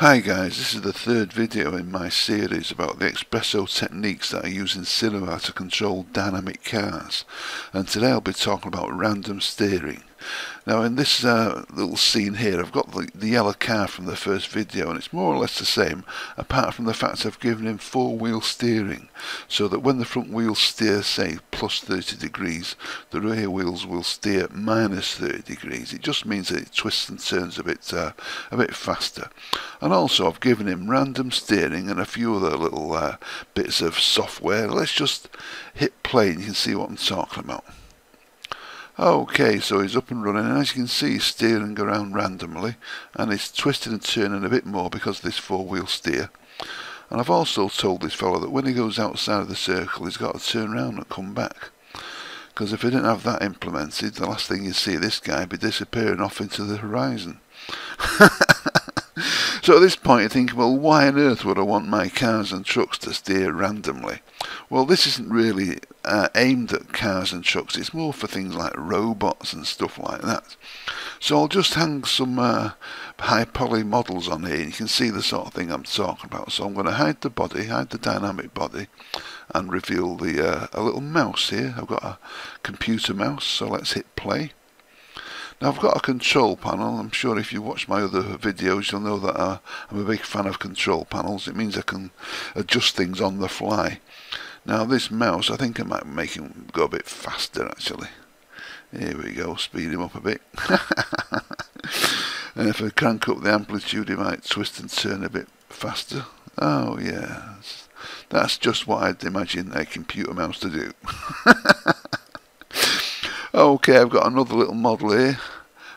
Hi guys, this is the third video in my series about the XPresso techniques that I use in cinema to control dynamic cars, and today I'll be talking about random steering. Now in this little scene here I've got the yellow car from the first video, and it's more or less the same apart from the fact I've given him four-wheel steering, so that when the front wheels steer say plus 30 degrees, the rear wheels will steer minus 30 degrees. It just means that it twists and turns a bit faster. And also I've given him random steering and a few other little bits of software. Let's just hit play and you can see what I'm talking about. Okay, so he's up and running, and as you can see he's steering around randomly, and he's twisting and turning a bit more because of this four-wheel steer. And I've also told this fellow that when he goes outside of the circle he's got to turn around and come back, because if he didn't have that implemented, the last thing you see this guy be disappearing off into the horizon. So at this point you think, well, why on earth would I want my cars and trucks to steer randomly? Well, this isn't really aimed at cars and trucks, it's more for things like robots and stuff like that. So I'll just hang some high poly models on here and you can see the sort of thing I'm talking about. So I'm going to hide the body, hide the dynamic body, and reveal the a little mouse here. I've got a computer mouse, so let's hit play. Now I've got a control panel. I'm sure if you watch my other videos you'll know that I'm a big fan of control panels. It means I can adjust things on the fly. Now this mouse, I think I might make him go a bit faster actually. Here we go, speed him up a bit. And if I crank up the amplitude he might twist and turn a bit faster. Oh yeah, that's just what I'd imagine a computer mouse to do. Okay, I've got another little model here.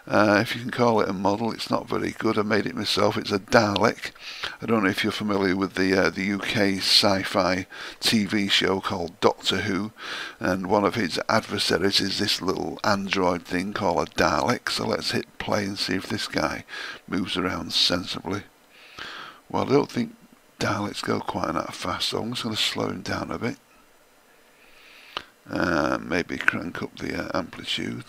If you can call it a model, it's not very good. I made it myself. It's a Dalek. I don't know if you're familiar with the UK sci-fi TV show called Doctor Who, and one of his adversaries is this little android thing called a Dalek. So let's hit play and see if this guy moves around sensibly. Well, I don't think Daleks go quite that fast, so I'm just going to slow him down a bit. Maybe crank up the amplitude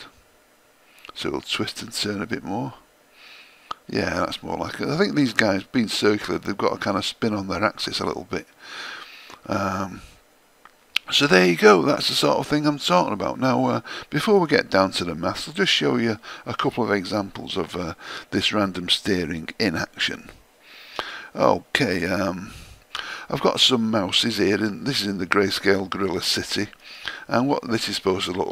so it'll twist and turn a bit more. Yeah, that's more like it. I think these guys, being circular, they've got a kind of spin on their axis a little bit. So there you go, that's the sort of thing I'm talking about. Now before we get down to the maths, I'll just show you a couple of examples of this random steering in action. Okay, I've got some mouses here, and this is in the Grayscale Gorilla City, and what this is supposed to look